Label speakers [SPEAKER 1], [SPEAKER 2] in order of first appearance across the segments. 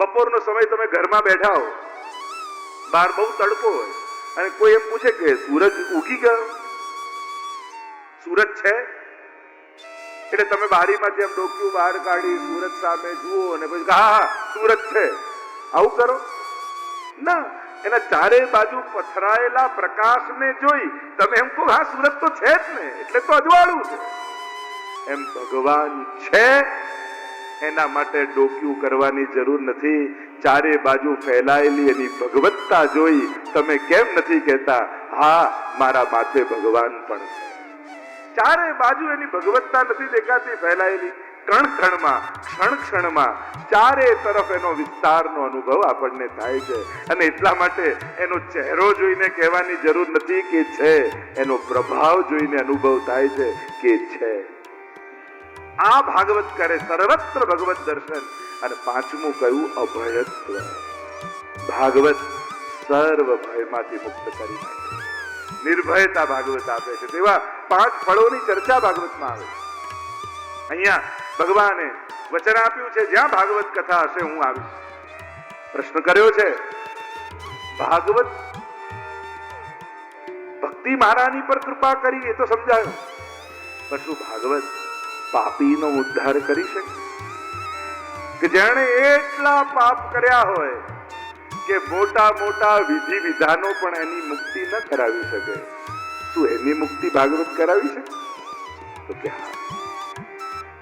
[SPEAKER 1] બપોરનો સમય તમે ઘરમાં બેઠા હો, બહાર બહુ તડકો હોય અને કોઈ એમ પૂછે કે સૂરજ ઉગી ગયો, સૂરજ છે? એટલે તમે બારીમાંથી એમ ડોક્યું બહાર કાઢી સૂરજ સામે જુઓ અને પછી હા હા સૂરજ છે, આવું કરો ના. એના ચારે બાજુ પથરાયેલા પ્રકાશને જોઈ તમે એમ કહો હા સૂરજ તો છે જ ને, એટલે તો અજવાળું છે. એમ ભગવાન છે, એના માટે ડોક્યું કરવાની જરૂર નથી. ચારે બાજુ ફેલાયેલી એની ભગવત્તા જોઈ તમે કેમ નથી કહેતા હા મારા માથે ભગવાન પણ છે? ચારે બાજુ એની ભગવત્તા નથી દેખાતી ફેલાયેલી? કણ કણમાં, ક્ષણ ક્ષણમાં ચારે તરફ એનો વિસ્તારનો અનુભવ આપણને થાય છે. અને એટલા માટે એનો ચહેરો જોઈને કહેવાની જરૂર નથી કે છે, એનો પ્રભાવ જોઈને અનુભવ થાય છે કે છે. આ ભાગવત કરે સર્વત્ર ભગવત દર્શન. અને પાંચમું કયું? અભયત્વ. ભાગવત સર્વ ભયમાંથી મુક્ત કરી નાખે, નિર્ભયતા ભાગવત આપે છે. તેવા 5 ફળોની ચર્ચા ભાગવતમાં આવે છે. અહીંયા ભગવાને વચન આપ્યું છે જ્યાં ભાગવત કથા હશે હું આવીશ. પ્રશ્ન કર્યો છે ભાગવત ભક્તિ મહારાની પર કૃપા કરી એ તો સમજાયો, પણ શું ભાગવત પાપીનો ઉદ્ધાર કરી શકે? કે જેણે એટલા પાપ કર્યા હોય કે મોટા મોટા વિધિ વિધાનો પણ એની મુક્તિ ન કરાવી શકે, શું એની મુક્તિ ભાગવત કરાવી શકે? તો કે હા.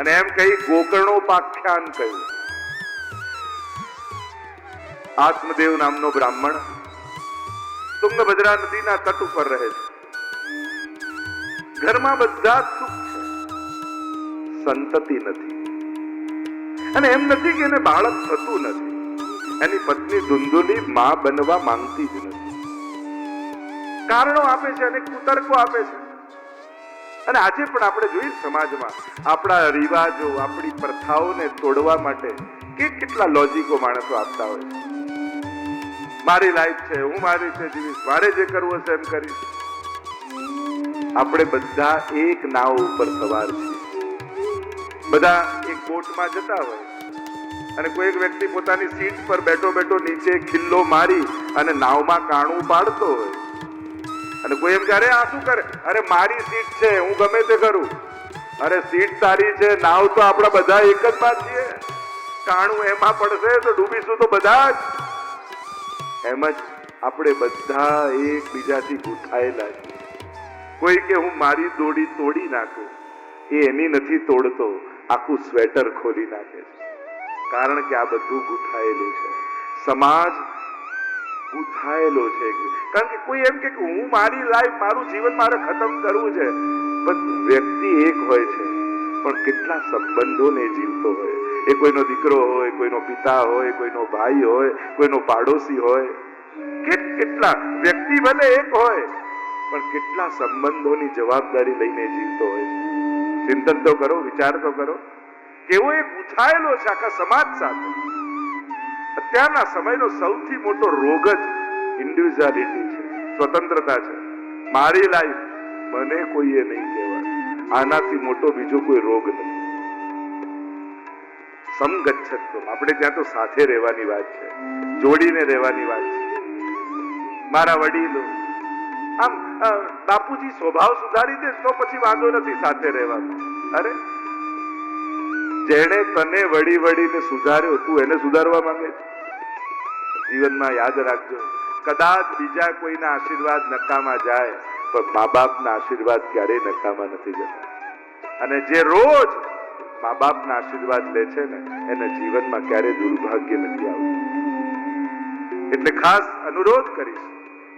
[SPEAKER 1] અને એમ કહી ગોકર્ણોપાખ્યાન કહ્યું. આત્મદેવ નામનો બ્રાહ્મણ તુંગભદ્રા નદીના તટ ઉપર રહે છે. ઘરમાં બધા જ સુખ છે, સંતતિ નથી. અને એમ નથી કે એને બાળક થતું નથી. એની પત્ની ધુંધુલી માં બનવા માંગતી જ નથી. કારણો આપે છે, અનેક કુતર્કો આપે છે. અને આજે પણ આપણે જોઈએ સમાજમાં આપણા રિવાજો, આપણી પ્રથાઓને તોડવા માટે કેટલા લોજિકો માણસો આપતા હોય છે. મારી લાઈફ છે, હું મારી રીતે જીવીશ, મારે જે કરવું હશે એમ કરીશ. આપણે બધા એક નાવ ઉપર સવાર છીએ. બધા એક બોટમાં જતા હોય અને કોઈ એક વ્યક્તિ પોતાની સીટ પર બેઠો બેઠો નીચે ખિલ્લો મારી અને નાવમાં કાણું પાડતો હોય. અને કોઈ એમ કહે આ શું કરે? અરે મારી સીટ છે, હું ગમે તે કરું. અરે સીટ તારી છે, નાવ તો આપણા બધા એક જ માં છીએ. કાણું એમાં પડશે તો ડૂબીશું તો બધા જ. એમ જ આપણે બધા એકબીજાથી ગૂંથાયેલા છીએ. કોઈ કે હું મારી દોડી તોડી નાખું, એ એની નથી તોડતો, આખું સ્વેટર ખોલી નાખે છે. કારણ કે આ બધું ગૂંથાયેલું છે. સમાજ ગૂંથાયેલો છે. કારણ કે કોઈ એમ કે હું મારી લાઈફ, મારું જીવન મારે ખતમ કરવું છે. પણ વ્યક્તિ એક હોય છે, પણ કેટલા સંબંધોને જીવતો હોય. એ કોઈનો દીકરો હોય, કોઈનો પિતા હોય, કોઈનો ભાઈ હોય, કોઈનો પાડોશી હોય. કેટલા વ્યક્તિ ભલે એક હોય પણ કેટલા સંબંધોની જવાબદારી લઈને જીવતો હોય છે. ચિંતન તો કરો, વિચાર તો કરો. કેવો એ ગૂંથાયેલો છે આખા સમાજ સાથે. અત્યારના સમયનો સૌથી મોટો રોગ જ ઇન્ડિવિડ્યુઆલિટી છે, સ્વતંત્રતા છે. મારી લાઈફ, મને કોઈએ નહીં કહેવાનું. આનાથી મોટો બીજો કોઈ રોગ નથી. સમગચ્છત્વ, આપણે ત્યાં તો સાથે રહેવાની વાત છે, જોડીને રહેવાની વાત છે. મારા વડીલો આમ બાપુજી સ્વભાવ સુધારી દે તો પછી વાંધો નથી સાથે રહેવામાં. અરે જેણે તને વળી વળીને સુધાર્યો, તું એને સુધારવા માંગે? જીવનમાં યાદ રાખજો, કદાચ બીજા કોઈના આશીર્વાદ નકામા જાય પણ મા બાપના આશીર્વાદ ક્યારેય નકામા નથી જતા. અને જે રોજ મા બાપના આશીર્વાદ લે છે ને એને જીવનમાં ક્યારેય દુર્ભાગ્ય નથી આવતું. એટલે ખાસ અનુરોધ કરીશ,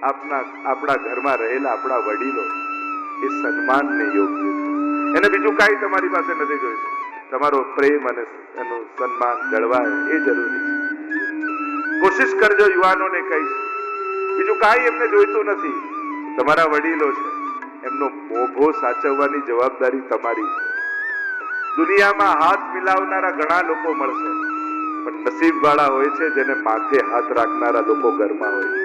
[SPEAKER 1] આપણા ઘરમાં રહેલા આપણા વડીલો એ સન્માનને યોગ્ય છે. એને બીજું કાંઈ તમારી પાસે નથી જોઈતું. તમારો પ્રેમ અને એનું સન્માન જળવાય એ જરૂરી છે. કોશિશ કરજો, યુવાનોને કહીશ, બીજું કાંઈ એમને જોઈતું નથી. તમારા વડીલો છે, એમનો મોભો સાચવવાની જવાબદારી તમારી છે. દુનિયામાં હાથ મિલાવનારા ઘણા લોકો મળશે, પણ નસીબવાળા હોય છે જેને માથે હાથ રાખનારા લોકો ઘરમાં હોય છે.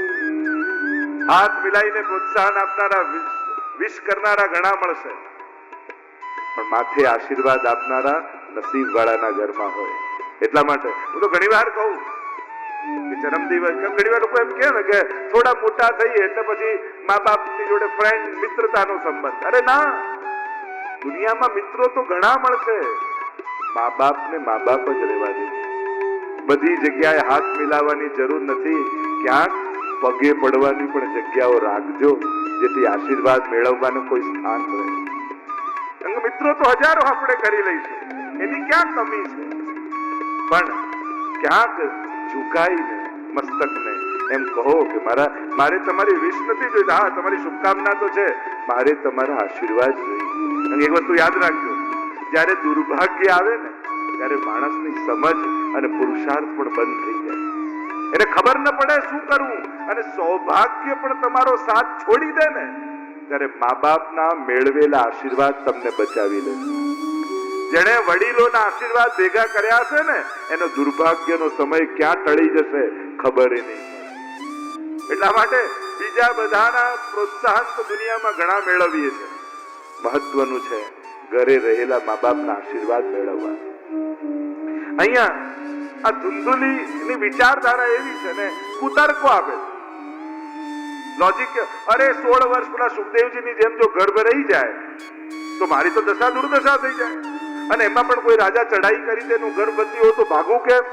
[SPEAKER 1] હાથ મિલાઈને પ્રોત્સાહન આપનારા, વિશ કરનારા ઘણા મળશે, પણ માથે આશીર્વાદ આપનારા નસીબવાળાના ઘરમાં હોય. એટલા માટે હું તો ઘણી વાર કહું, કે જન્મદિવસ ઘણી વાર લોકો એમ કહે ને કે થોડા મોટા થઈએ એટલે પછી મા બાપની જોડે ફ્રેન્ડ મિત્રતાનો સંબંધ. અરે ના, દુનિયામાં મિત્રો તો ઘણા મળશે, મા બાપને મા બાપ જ રહેવા દે. બધી જગ્યાએ હાથ મિલાવવાની જરૂર નથી, ક્યાંક પગે પડવાની પણ જગ્યાઓ રાખજો, જેથી આશીર્વાદ મેળવવાનું કોઈ સ્થાન રહે. મિત્રો તો હજારો આપણે કરી લઈશું, એની ક્યાં કમી છે, પણ ક્યાંક ઝુકાઈને મસ્તકને એમ કહો કે મારે તમારી વિશ નથી જોઈતી, હા તમારી શુભકામના તો છે, મારે તમારા આશીર્વાદ જોઈએ. એક વસ્તુ યાદ રાખજો, જ્યારે દુર્ભાગ્ય આવે ને ત્યારે માણસની સમજ અને પુરુષાર્થ પણ બંધ થઈ જાય, એને ખબર ન પડે શું કરવું, અને સૌભાગ્ય પણ તમારો સાથ છોડી દે ને ત્યારે મા બાપના મેળવેલા આશીર્વાદ તમને બચાવી લે. જેણે વડીલોના આશીર્વાદ ભેગા કર્યા છે ને એનો દુર્ભાગ્યનો સમય ક્યાં ટળી જશે ખબર નહીં. એટલા માટે બીજા બધાના પ્રોત્સાહન તો દુનિયામાં ઘણા મેળવીએ છે, મહત્વનું છે ઘરે રહેલા મા બાપના આશીર્વાદ મેળવવા. અહીંયા આ ધુંધુલીની વિચારધારા એવી છે ને, કુતર્કો આપે લોજિક. અરે 16 વર્ષ પેલા સુખદેવજીની જેમ જો ગર્ભ રહી જાય તો મારી તો દશા દુર્દશા થઈ જાય, અને એમાં પણ કોઈ રાજા ચડાઈ કરી તેનું ગર્ભવતી હોય તો ભાગવું કેમ?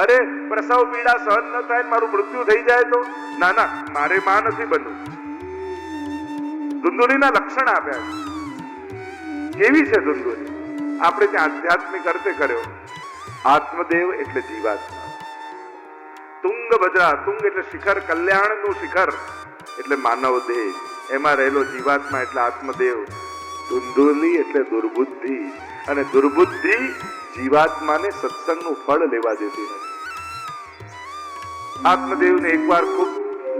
[SPEAKER 1] અરે પ્રસવ પીડા સહન ન થાય, મારું મૃત્યુ થઈ જાય તો ના ના, મારે માં નથી બનવું. ધુંધુલીના લક્ષણ આપ્યા છે. કેવી છે ધુંધુલી? આપણે ત્યાં આધ્યાત્મિક અર્થે કર્યો. આત્મદેવ એટલે જીવાત્મા, તુંગભદ્રા, તુંગ એટલે શિખર, કલ્યાણનું શિખર એટલે માનવ દેહ, એમાં રહેલો જીવાત્મા એટલે આત્મદેવ. ધુંધુલી એટલે દુર્બુદ્ધિ, અને દુર્બુદ્ધિ જીવાત્માને સત્સંગનું ફળ લેવા દેતી નથી. આત્મદેવને એકવાર ખૂબ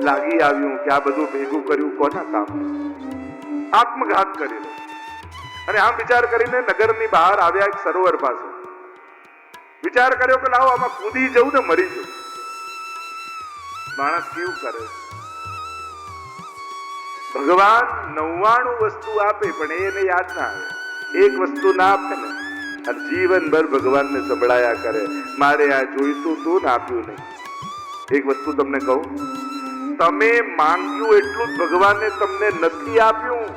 [SPEAKER 1] લાગી આવ્યું કે આ બધું ભેગું કર્યું કોના કામ, આત્મઘાત કરી લો. અને આમ વિચાર કરીને નગરની બહાર આવ્યા એક સરોવર પાસે. વિચાર કર્યો કે લાવો આમાં કૂદી જવું ને મરી જવું. માણસ કેવું કરે, ભગવાન 99 વસ્તુ આપે પણ એને યાદ ના આવે, એક વસ્તુ ના આપે ને અને જીવનભર ભગવાનને સંભળાયા કરે, મારે આ જોઈતું તું ને આપ્યું નહીં. એક વસ્તુ તમને કહું, તમે માંગ્યું એટલું જ ભગવાને તમને નથી આપ્યું,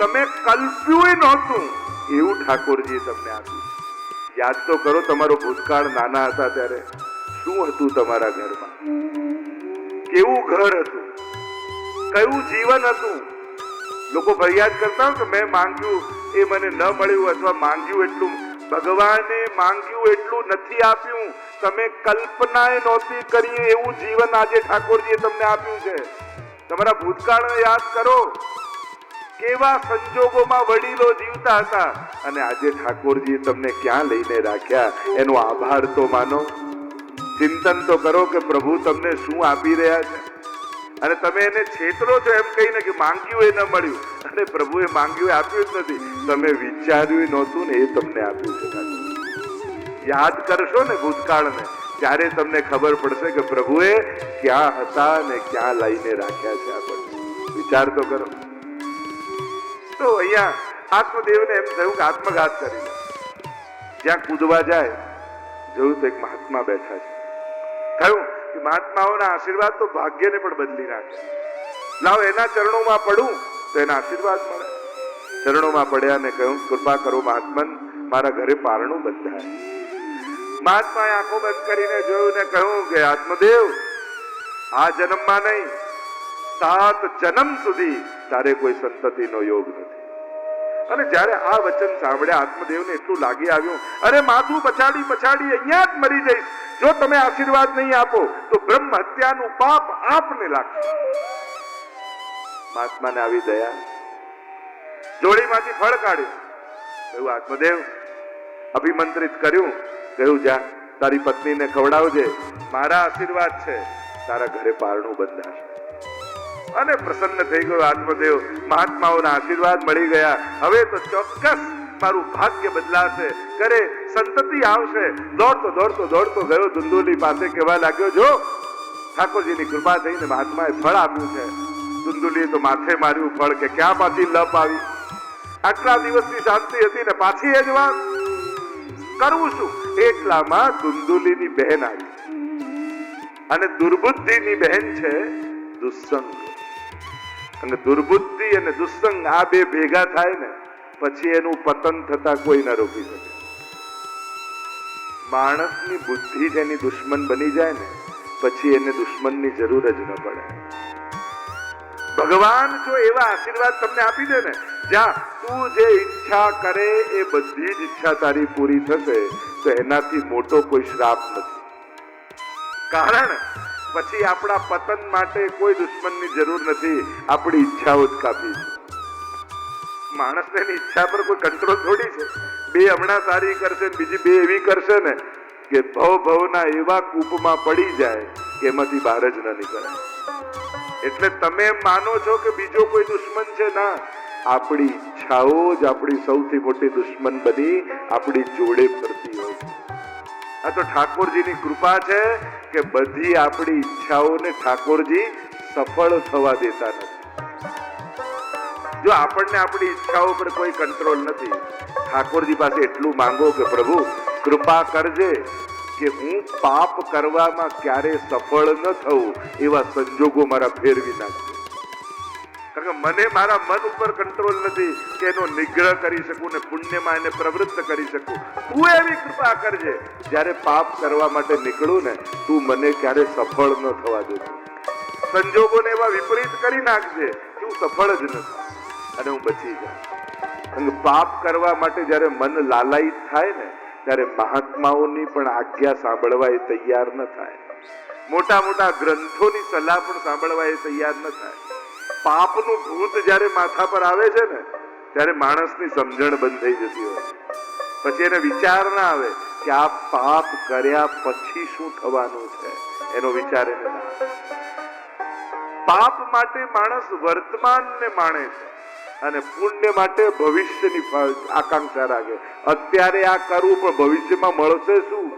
[SPEAKER 1] તમે કલ્પ્યું નહોતું એવું ઠાકોરજીએ તમને આપ્યું. યાદ તો કરો, તમારો ભૂતકાળ નાના હતા ત્યારે શું હતું તમારા ઘરમાં, કેવું ઘર હતું, કયું જીવન હતું. લોકો ફરિયાદ કરતા હોય કે મેં માંગ્યું એ મને ન મળ્યું, અથવા માંગ્યું એટલું, ભગવાને માંગ્યું એટલું નથી આપ્યું, તમે કલ્પનાએ નહોતી કરી એવું જીવન આજે ઠાકોરજીએ તમને આપ્યું છે. તમારા ભૂતકાળને યાદ કરો, કેવા સંજોગોમાં વડીલો જીવતા હતા, અને આજે ઠાકોરજીએ તમને ક્યાં લઈને રાખ્યા, એનો આભાર તો માનો. ચિંતન તો કરો કે પ્રભુ તમને શું આપી રહ્યા છે, અને તમે એને છેતરો છો એમ કહીને કે માંગ્યું એ ન મળ્યું. અરે પ્રભુએ માંગ્યું એ આપ્યું જ નથી, તમે વિચાર્યું નહોતું ને એ તમને આપ્યું છે. યાદ કરશો ને ભૂતકાળને, ત્યારે તમને ખબર પડશે કે પ્રભુએ ક્યાં હતા ને ક્યાં લઈને રાખ્યા છે આપણને. વિચાર તો કરો. તો અહીંયા આત્મદેવને એમ થયું કે આત્મઘાત કરી લે. જ્યાં કૂદવા જાય જોયું તો એક મહાત્મા બેઠા છે. થયું કે મહાત્માઓના આશીર્વાદ તો ભાગ્યને પણ બદલી નાખે. લાવ એના ચરણોમાં પડું તો એના આશીર્વાદ મળે. ચરણોમાં પડ્યા ને કહ્યું, કૃપા કરો મહાત્મન, મારા ઘરે પારણું બંધાય. મહાત્માએ આંખો બંધ કરીને જોયું ને કહ્યું કે આત્મદેવ, આ જન્મમાં નહીં, 7 જન્મ સુધી તારે કોઈ સંતતિનો યોગ નથી. અને જ્યારે આ વચન સાંભળ્યા આત્મદેવને એટલું લાગી આવ્યું, અરે માથું પછાડી પછાડી અહીંયા જ મરી જઈશ, જો તમે આશીર્વાદ નહીં આપો તો બ્રહ્મ હત્યાનું પાપ આપને લાગશે. મહાત્માને આવી દયા, જોડીમાંથી ફળ કાઢ્યું, કહ્યું આત્મદેવ, અભિમંત્રિત કર્યું, કહ્યું જા તારી પત્નીને ખવડાવજે, મારા આશીર્વાદ છે, તારા ઘરે પારણું બંધાશે. અને પ્રસન્ન થઈ ગયો આત્મદેવ, મહાત્માઓના આશીર્વાદ મળી ગયા, હવે તો ચોક્કસ મારું ભાગ્ય બદલાશે, કરે સંતતિ આવશે. દોડતો દોડતો દોડતો ગયો ધુંધુલી પાસે, કહેવા લાગ્યો, જો ઠાકોરજીની કૃપા થઈને મહાત્માએ ફળ આપ્યું છે. ધુંધુલીએ તો માથે માર્યું ફળ, કે ક્યાં પાછી લપ આવી, આટલા દિવસની શાંતિ હતી ને પાછી એ જ વાત, કરવું શું? એટલામાં ધુંધુલીની બહેન આવી. અને દુર્બુદ્ધિની બહેન છે દુસ્સંગ. અને દુર્બુદ્ધિ અને દુસ્સંગ આ બે ભેગા થાય ને પછી એનું પતન થતા કોઈ ના રોકી શકે. માણસની બુદ્ધિ જેની દુશ્મન બની જાય ને પછી એને દુશ્મનની જરૂર જ ન પડે. ભગવાન જો એવા આશીર્વાદ તમને આપી દે ને, જ્યાં તું જે ઈચ્છા કરે એ બધી જ ઈચ્છા તારી પૂરી થશે, તો એનાથી મોટો કોઈ શ્રાપ નથી. કારણ પછી આપણા પતન માટે કોઈ દુશ્મનની જરૂર નથી, આપણી ઈચ્છાઓ જ કાફી છે. માણસને એની ઈચ્છા પર કોઈ કંટ્રોલ થોડી છે. બે હમણાં સારી કરશે, બીજી બે એવી કરશે ને કે ભવના એવા કૂપમાં પડી જાય કે એમાંથી બહાર જ ન નીકળે. એટલે તમે એમ માનો છો કે બીજો કોઈ દુશ્મન છે? ના, આપણી ઈચ્છાઓ જ આપણી સૌથી મોટી દુશ્મન બની આપણી જોડે ફરતી હોય છે. આ તો ઠાકોરજીની કૃપા છે કે બધી આપણી ઈચ્છાઓને ઠાકોરજી સફળ થવા દેતા નથી. જો આપણને આપણી ઈચ્છાઓ પર કોઈ કંટ્રોલ નથી, ઠાકોરજી પાસે એટલું માંગો કે પ્રભુ કૃપા કરજે કે હું પાપ કરવામાં ક્યારે સફળ ન થઉં, એવા સંજોગો મારા ફેરવી નાખજો. કારણ કે મને મારા મન ઉપર કંટ્રોલ નથી કે એનો નિગ્રહ કરી શકું ને પુણ્યમાં એને પ્રવૃત્ત કરી શકું. તું એવી કૃપા કરજે જ્યારે પાપ કરવા માટે નીકળું ને તું મને ક્યારે સફળ ન થવા દેજો. સંજોગોને એવા વિપરીત કરી નાખજે કે હું સફળ જ નથી અને હું બચી જાઉં. પાપ કરવા માટે જ્યારે મન લાલાયિત થાય ને ત્યારે મહાત્માઓની પણ આજ્ઞા સાંભળવા એ તૈયાર ન થાય. મોટા મોટા ગ્રંથોની સલાહ પણ સાંભળવા એ તૈયાર ન થાય. પાપનું ભૂત જ્યારે માથા પર આવે છે ને ત્યારે માણસની સમજણ બંધ થઈ જતી હોય. પછી એને વિચાર ના આવે કે આ પાપ કર્યા પછી શું થવાનું છે, એનો વિચાર એને ના આવે. પાપ માટે માણસ વર્તમાનને માણે છે અને પુણ્ય માટે ભવિષ્યની આકાંક્ષા રાખે. અત્યારે આ કરવું પણ ભવિષ્યમાં મળશે શું?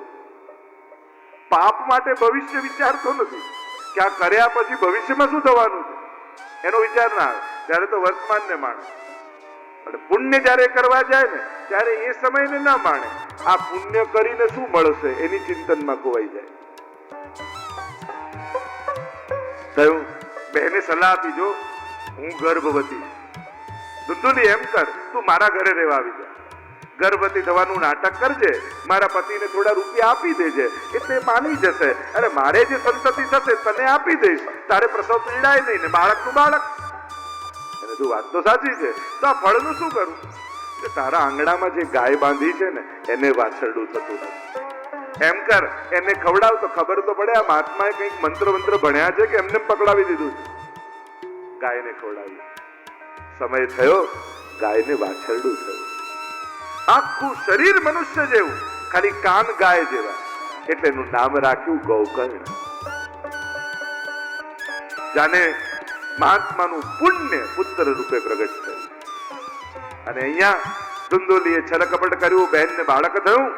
[SPEAKER 1] પાપ માટે ભવિષ્ય વિચારતો નથી કે આ કર્યા પછી ભવિષ્યમાં શું થવાનું છે, એનો વિચાર ના આવે. ત્યારે તો વર્તમાનને માણે. અને પુણ્ય જયારે કરવા જાય ને ત્યારે એ સમયને ના માણે. આ પુણ્ય કરીને શું મળશે એની ચિંતનમાં ખોવાઈ જાય. થયું બહેને સલાહ આપી, જો હું ગર્ભવતી, દુંદુલી એમ કર તું મારા ઘરે રહેવા આવી જા, ગર્ભવતી થવાનું નાટક કરજે, મારા પતિને થોડા રૂપિયા આપી દેજે એટલે માની જશે, અને મારે જે સંતતિ થશે તને આપી દઈશ, તારે પ્રસવ પીડાય નહીં ને બાળકનું બાળક. અને તું વાત તો સાચી છે, તો આ ફળનું શું કરું? કે તારા આંગણામાં જે ગાય બાંધી છે ને એને વાછરડું થતું નથી. એમ કર એને ખવડાવ તો ખબર તો પડે આ મહાત્માએ કંઈક મંત્ર ભણ્યા છે કે એમને પકડાવી દીધું છે. ગાયને ખવડાવી, સમય થયો ગાયને વાછરડું થયું. આખું શરીર મનુષ્ય જેવું, ખાલી કાન ગાય જેવા, એટલે એનું નામ રાખ્યું ગૌકર્ણ. જાને મહાત્માનું પુણ્ય પુત્ર રૂપે પ્રગટ થયું. અને અહીંયા ધુંધોલીએ છલકપટ કર્યું, બહેનને બાળક થયું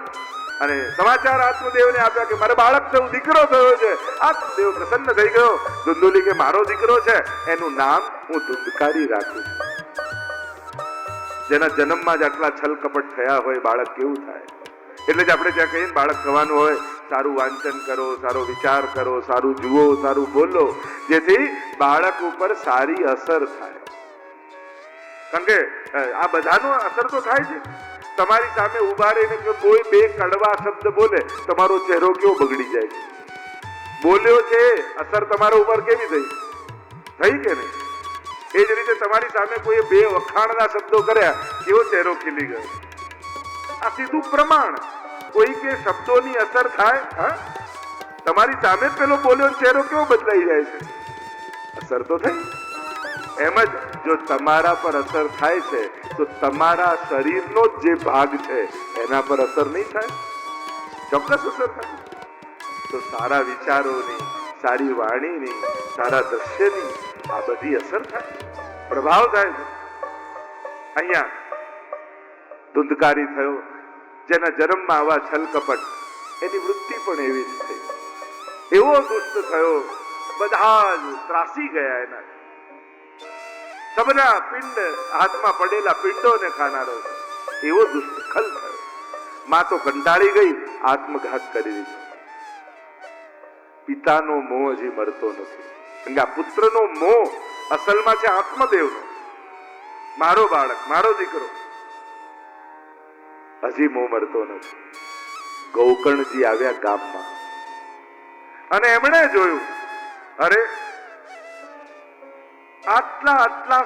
[SPEAKER 1] અને સમાચાર આત્મદેવને આપ્યા કે મારે બાળક થયું, દીકરો થયો છે. આત્મદેવ પ્રસન્ન થઈ ગયો. ધુંધોલી કે મારો દીકરો છે, એનું નામ હું ધુંધકારી રાખું છું. જેના જન્મમાં જ આટલા છલ કપટ થયા હોય બાળક કેવું થાય? એટલે જ આપણે જ્યાં કહીએ બાળક થવાનું હોય, સારું વાંચન કરો, સારો વિચાર કરો, સારું જુઓ, સારું બોલો, જેથી બાળક ઉપર સારી અસર થાય. કારણ કે આ બધાનો અસર તો થાય છે. તમારી સામે ઉભા રહીને કોઈ બે કડવા શબ્દ બોલે, તમારો ચહેરો કેવો બગડી જાય છે. બોલ્યો છે અસર તમારા ઉપર કેવી થઈ કે નહીં? એ જ રીતે તમારી સામે કોઈ બે વખાણના શબ્દો કર્યા, કેવો ચહેરો ખીલી ગયો. આ સીધું પ્રમાણ. કોઈ કે શબ્દોની અસર થાય, તમારી સામે પેલો બોલ્યો ચહેરો કેવો બદલાઈ જાય છે, અસર તો થઈ. એમ જ જો તમારા પર અસર થાય છે તો તમારા શરીરનો જે ભાગ છે એના પર અસર નહીં થાય? ચોક્કસ અસર થાય. તો સારા વિચારોની, સારી વાણીની, સારા દ્રશ્યની આ બધી અસર થાય, પ્રભાવ થાય છે. અહીંયા ધુંધકારી થયો, જેના જન્મમાં આવા છલ કપટ, એની વૃત્તિ પણ એવી જ થઈ. એવો દુષ્ટ થયો, બધા જ ત્રાસી ગયા એના. સબના પિંડ હાથમાં પડેલા પિંડોને ખાનારો એવો દુષ્ટ ખલ થયો. માં તો કંટાળી ગઈ, આત્મઘાત કરી દીધો. પિતાનો મોહ હજી મરતો નથી. કારણ કે આ પુત્રનો મોહ અસલમાં છે આત્મદેવનો. મારો બાળક, મારો દીકરો, હજી મોહ મરતો નથી. ગોકર્ણજી આવ્યા ગામમાં અને એમણે જોયું, અરે આટલા આટલા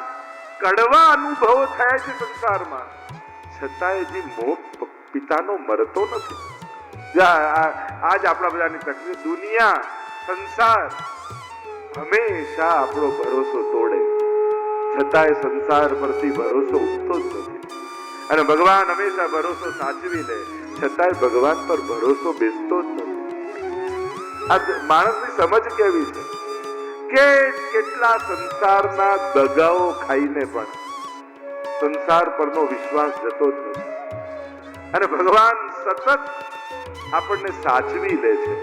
[SPEAKER 1] કડવા અનુભવો થયા છે સંસારમાં, છતાંય હજી મોહ પિતાનો મરતો નથી. આજ આપણા બધાની તકલીફ. દુનિયા, સંસાર હંમેશા આપણો ભરોસો તોડે, છતાંય સંસાર પરથી ભરોસો ઉઠતો જ નથી. અને ભગવાન હંમેશા ભરોસો સાચવી લે, છતાંય ભગવાન પર ભરોસો બેસતો જ નથી. આ માણસની સમજ કેવી છે કે કેટલા સંસારના દગાઓ ખાઈને પણ સંસાર પરનો વિશ્વાસ જતો જ નથી. અને ભગવાન સતત આપણને સાચવી લે છે,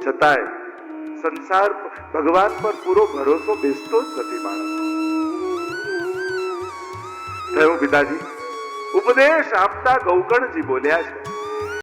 [SPEAKER 1] છતાંય સંસાર ભગવાન પર પૂરો ભરોસો બેસતો જ નથી માણસ. થયું પિતાજી, ઉપદેશ આપતા ગૌકર્ણજી બોલ્યા છે,